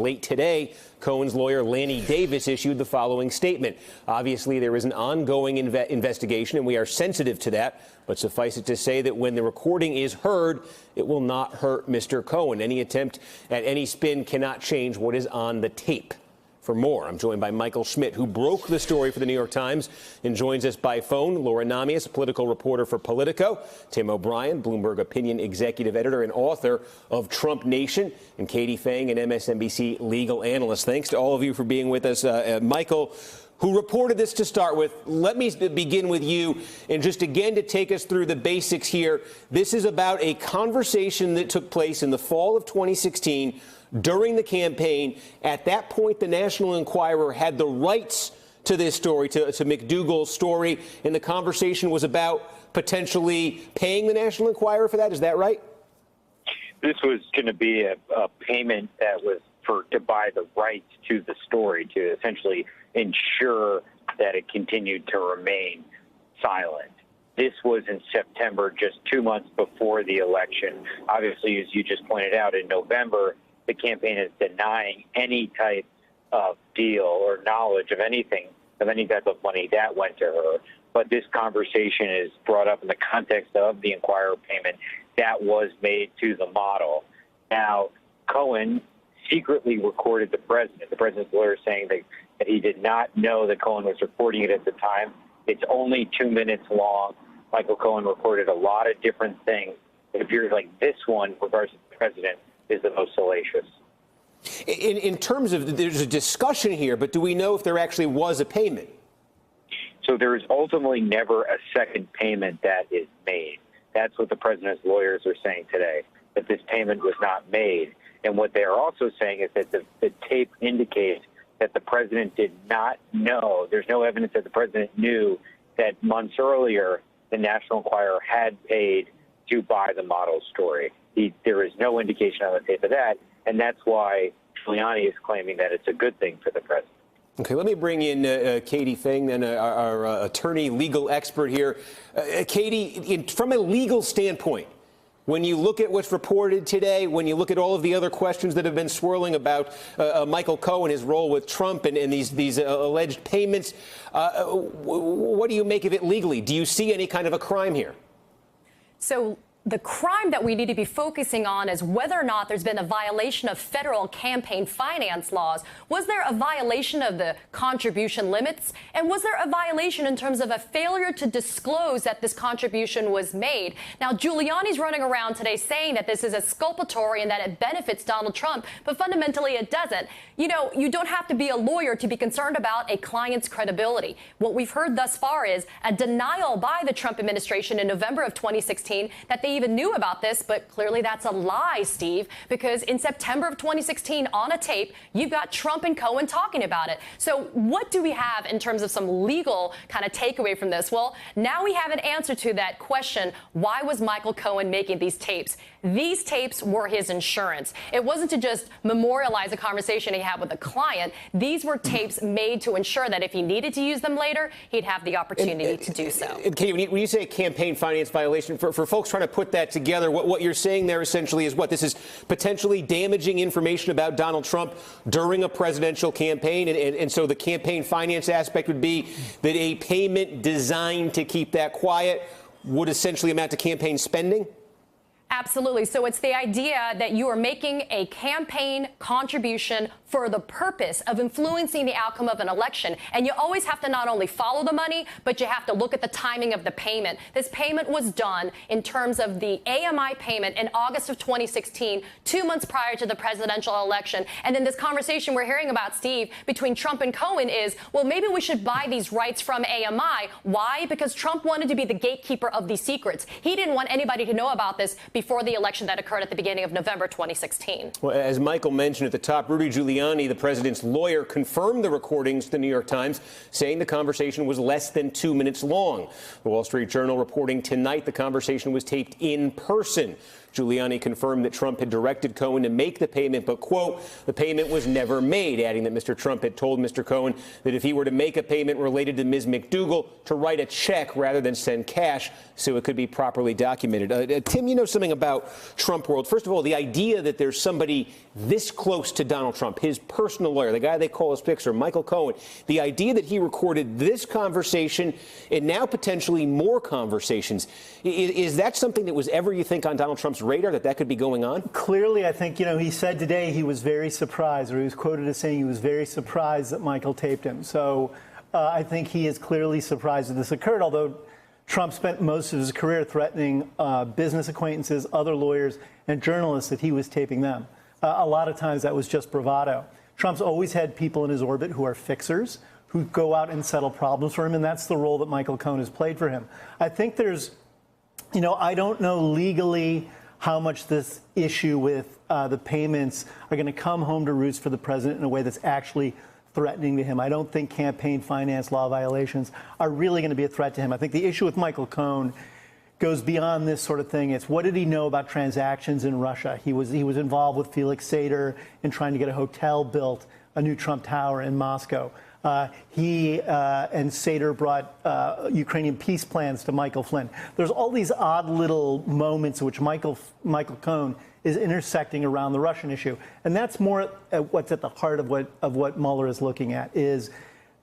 Late today, Cohen's lawyer, Lanny Davis, issued the following statement. Obviously, there is an ongoing investigation, and we are sensitive to that. But suffice it to say that when the recording is heard, it will not hurt Mr. Cohen. Any attempt at any spin cannot change what is on the tape. For more, I'm joined by Michael Schmidt, who broke the story for the New York Times and joins us by phone. Laura Namias, a political reporter for Politico. Tim O'Brien, Bloomberg opinion executive editor and author of Trump Nation. And Katie Phang, an MSNBC legal analyst. Thanks to all of you for being with us. Michael, who reported this to start with, let me begin with you. And just again to take us through the basics here, this is about a conversation that took place in the fall of 2016 during the campaign. At that point, the National Enquirer had the rights to this story, to McDougal's story, and the conversation was about potentially paying the National Enquirer for that. Is that right? This was going to be a payment that was to buy the rights to the story, to essentially ensure that it continued to remain silent. This was in September, just 2 months before the election. Obviously, as you just pointed out, in November, the campaign is denying any type of deal or knowledge of anything, of any type of money that went to her. But this conversation is brought up in the context of the Enquirer payment that was made to the model. Now, Cohen secretly recorded the president. The president's lawyer saying that he did not know that Cohen was recording it at the time. It's only 2 minutes long. Michael Cohen recorded a lot of different things. It appears like this one, regards to the president, is the most salacious. In terms of, there's a discussion here, but do we know if there actually was a payment? So there is ultimately never a second payment that is made. That's what the president's lawyers are saying today, that this payment was not made. And what they are also saying is that the tape indicates that the president did not know. There's no evidence that the president knew that months earlier the National Enquirer had paid to buy the model story. There is no indication on the tape of that, and that's why Giuliani is claiming that it's a good thing for the president. Okay, let me bring in Katie Phang, then our attorney, legal expert here. Katie, from a legal standpoint, when you look at what's reported today, when you look at all of the other questions that have been swirling about Michael Cohen, his role with Trump, and these alleged payments, what do you make of it legally? Do you see any kind of a crime here? So the crime that we need to be focusing on is whether or not there's been a violation of federal campaign finance laws. Was there a violation of the contribution limits? And was there a violation in terms of a failure to disclose that this contribution was made? Now, Giuliani's running around today saying that this is exculpatory and that it benefits Donald Trump, but fundamentally it doesn't. You know, you don't have to be a lawyer to be concerned about a client's credibility. What we've heard thus far is a denial by the Trump administration in November of 2016 that they even knew about this, but clearly that's a lie, Steve, because in September of 2016 on a tape, you've got Trump and Cohen talking about it. So what do we have in terms of some legal kind of takeaway from this? Well, now we have an answer to that question. Why was Michael Cohen making these tapes? These tapes were his insurance. It wasn't to just memorialize a conversation he had with a client. These were tapes made to ensure that if he needed to use them later, he'd have the opportunity to do so. Katie, when you say campaign finance violation, for folks trying to put that together, what you're saying there essentially is what? This is potentially damaging information about Donald Trump during a presidential campaign, and so the campaign finance aspect would be that a payment designed to keep that quiet would essentially amount to campaign spending? Absolutely. So it's the idea that you are making a campaign contribution for the purpose of influencing the outcome of an election. And you always have to not only follow the money, but you have to look at the timing of the payment. This payment was done in terms of the AMI payment in August of 2016, 2 months prior to the presidential election. And then this conversation we're hearing about, Steve, between Trump and Cohen is, well, maybe we should buy these rights from AMI. Why? Because Trump wanted to be the gatekeeper of these secrets. He didn't want anybody to know about this before the election that occurred at the beginning of November 2016. Well, as Michael mentioned at the top, Rudy Giuliani, the president's lawyer, confirmed the recordings to the New York Times, saying the conversation was less than 2 minutes long. The Wall Street Journal reporting tonight the conversation was taped in person. Giuliani confirmed that Trump had directed Cohen to make the payment, but, quote, the payment was never made, adding that Mr. Trump had told Mr. Cohen that if he were to make a payment related to Ms. McDougal, to write a check rather than send cash so it could be properly documented. Tim, you know something about Trump world. First of all, the idea that there's somebody this close to Donald Trump, his personal lawyer, the guy they call his fixer, Michael Cohen, the idea that he recorded this conversation and now potentially more conversations, is that something that was ever, you think, on Donald Trump's radar, that could be going on? Clearly, I think, he said today he was very surprised, or he was quoted as saying he was very surprised that Michael taped him. So I think he is clearly surprised that this occurred, although Trump spent most of his career threatening business acquaintances, other lawyers, and journalists that he was taping them. A lot of times that was just bravado. Trump's always had people in his orbit who are fixers, who go out and settle problems for him, and that's the role that Michael Cohen has played for him. I think there's, I don't know legally how much this issue with the payments are going to come home to roost for the president in a way that's actually threatening to him. I don't think campaign finance law violations are really going to be a threat to him. I think the issue with Michael Cohen goes beyond this sort of thing. It's what did he know about transactions in Russia? He was involved with Felix Sater in trying to get a hotel built, a new Trump Tower in Moscow. He and Sater brought Ukrainian peace plans to Michael Flynn. There's all these odd little moments in which Michael Cohen is intersecting around the Russian issue, and that's more what's at the heart of what Mueller is looking at is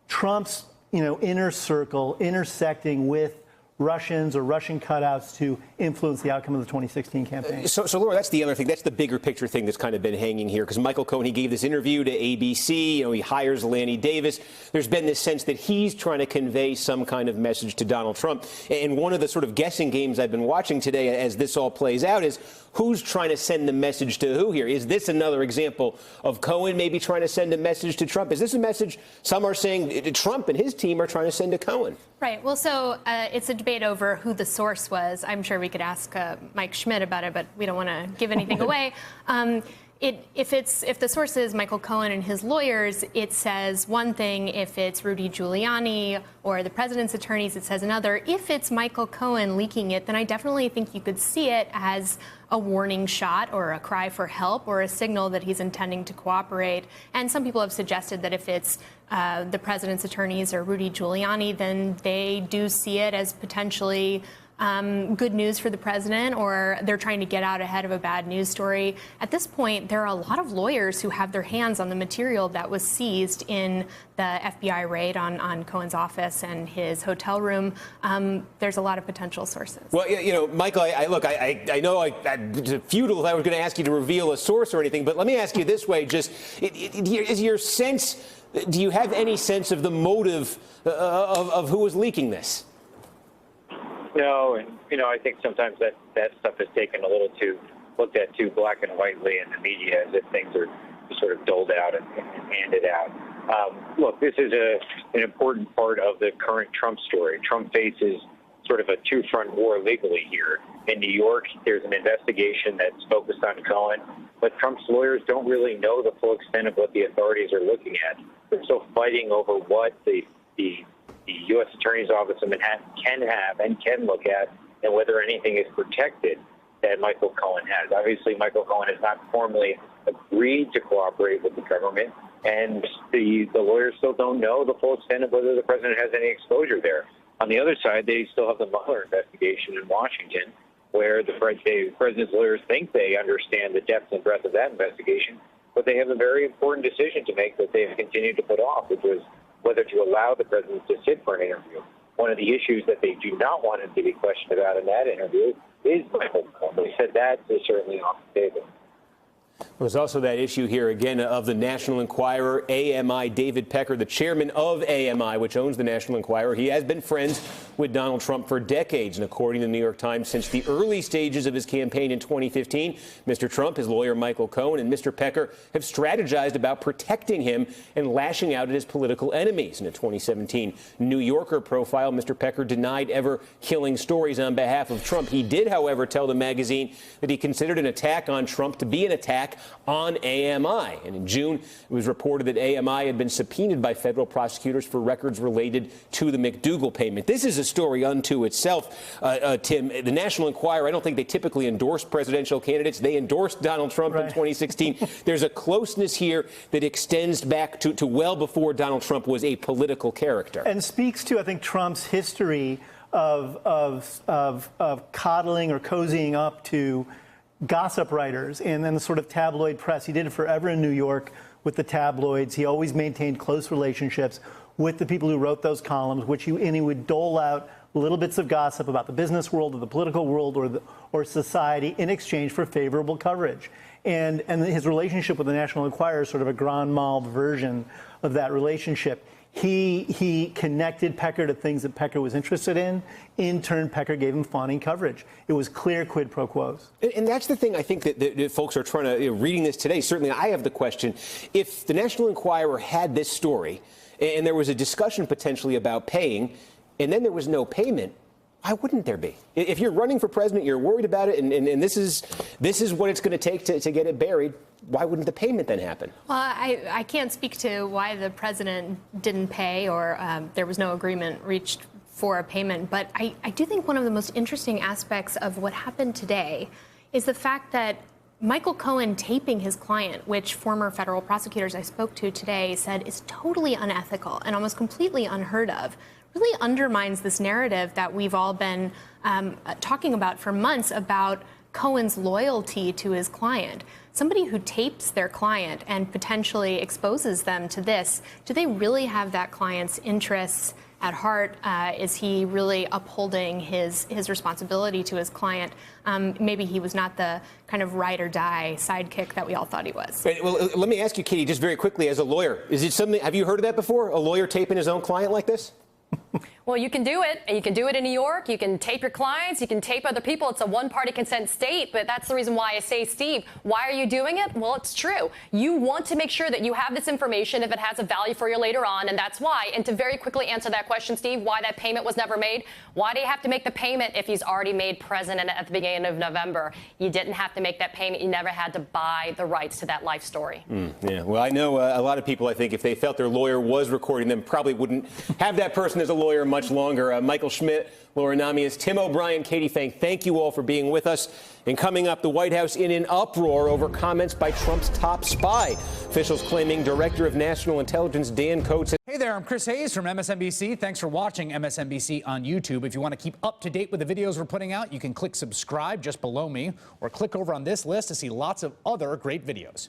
Trump's inner circle intersecting with Russians or Russian cutouts to influence the outcome of the 2016 campaign. So Laura, that's the other thing. That's the bigger picture thing that's kind of been hanging here, because Michael Cohen, he gave this interview to ABC. He hires Lanny Davis. There's been this sense that he's trying to convey some kind of message to Donald Trump. And one of the sort of guessing games I've been watching today as this all plays out is who's trying to send the message to who here? Is this another example of Cohen maybe trying to send a message to Trump? Is this a message some are saying Trump and his team are trying to send to Cohen? Right. Well, so it's a debate over who the source was. I'm sure we could ask Mike Schmidt about it, but we don't want to give anything away. If the source is Michael Cohen and his lawyers, it says one thing. If it's Rudy Giuliani or the president's attorneys, it says another. If it's Michael Cohen leaking it, then I definitely think you could see it as a warning shot or a cry for help or a signal that he's intending to cooperate. And some people have suggested that if it's the president's attorneys or Rudy Giuliani, then they do see it as potentially good news for the president, or they're trying to get out ahead of a bad news story. At this point, there are a lot of lawyers who have their hands on the material that was seized in the FBI raid on Cohen's office and his hotel room. There's a lot of potential sources. Well, Michael, I know it's futile if I was going to ask you to reveal a source or anything, but let me ask you this way. Is your sense, do you have any sense of the motive of who was leaking this? No, and I think sometimes that stuff is taken a little looked at too black and whitely in the media, as if things are sort of doled out and handed out. Look, this is an important part of the current Trump story. Trump faces sort of a two-front war legally here. In New York, there's an investigation that's focused on Cohen, but Trump's lawyers don't really know the full extent of what the authorities are looking at. They're still fighting over what the U.S. Attorney's Office in Manhattan can have and can look at, and whether anything is protected that Michael Cohen has. Obviously, Michael Cohen has not formally agreed to cooperate with the government, and the lawyers still don't know the full extent of whether the president has any exposure there. On the other side, they still have the Mueller investigation in Washington, where the president's lawyers think they understand the depth and breadth of that investigation, but they have a very important decision to make that they have continued to put off, which was whether to allow the president to sit for an interview. One of the issues that they do not want him to be questioned about in that interview is Michael Cohen. They said that is certainly off the table. There's also that issue here, again, of the National Enquirer, AMI. David Pecker, the chairman of AMI, which owns the National Enquirer. He has been friends with Donald Trump for decades. And according to the New York Times, since the early stages of his campaign in 2015, Mr. Trump, his lawyer Michael Cohen, and Mr. Pecker have strategized about protecting him and lashing out at his political enemies. In a 2017 New Yorker profile, Mr. Pecker denied ever killing stories on behalf of Trump. He did, however, tell the magazine that he considered an attack on Trump to be an attack on AMI. And in June, it was reported that AMI had been subpoenaed by federal prosecutors for records related to the McDougal payment. This is a story unto itself, Tim. The National Enquirer, I don't think they typically endorse presidential candidates. They endorsed Donald Trump in 2016. There's a closeness here that extends back to well before Donald Trump was a political character. And speaks to, I think, Trump's history of coddling or cozying up to gossip writers and then the sort of tabloid press. He did it forever in New York with the tabloids. He always maintained close relationships with the people who wrote those columns, and he would dole out little bits of gossip about the business world or the political world or society in exchange for favorable coverage. And his relationship with the National Enquirer is sort of a grand mal version of that relationship. He connected Pecker to things that Pecker was interested in. In turn, Pecker gave him fawning coverage. It was clear quid pro quos. And that's the thing I think that folks are trying to, reading this today, certainly I have the question, if the National Enquirer had this story and there was a discussion potentially about paying, and then there was no payment, why wouldn't there be? If you're running for president, you're worried about it, and this is what it's going to take to get it buried, why wouldn't the payment then happen? Well, I can't speak to why the president didn't pay or there was no agreement reached for a payment, but I do think one of the most interesting aspects of what happened today is the fact that Michael Cohen taping his client, which former federal prosecutors I spoke to today said is totally unethical and almost completely unheard of, really undermines this narrative that we've all been talking about for months about Cohen's loyalty to his client. Somebody who tapes their client and potentially exposes them to this, do they really have that client's interests at heart? Is he really upholding his responsibility to his client? Maybe he was not the kind of ride or die sidekick that we all thought he was. Right, well, let me ask you, Katie, just very quickly, as a lawyer, is it something? Have you heard of that before? A lawyer taping his own client like this? Well, you can do it. You can do it in New York. You can tape your clients. You can tape other people. It's a one-party consent state, but that's the reason why I say, Steve, why are you doing it? Well, it's true. You want to make sure that you have this information if it has a value for you later on, and that's why. And to very quickly answer that question, Steve, why that payment was never made, why do you have to make the payment if he's already made president at the beginning of November? You didn't have to make that payment. You never had to buy the rights to that life story. Yeah, well, I know a lot of people, I think, if they felt their lawyer was recording them, probably wouldn't have that person as a lawyer much longer. Michael Schmidt, Laura Namias, Tim O'Brien, Katie Fang, thank you all for being with us. And coming up, the White House in an uproar over comments by Trump's top spy. Officials claiming Director of National Intelligence Dan Coats. Hey there, I'm Chris Hayes from MSNBC. Thanks for watching MSNBC on YouTube. If you want to keep up to date with the videos we're putting out, you can click subscribe just below me or click over on this list to see lots of other great videos.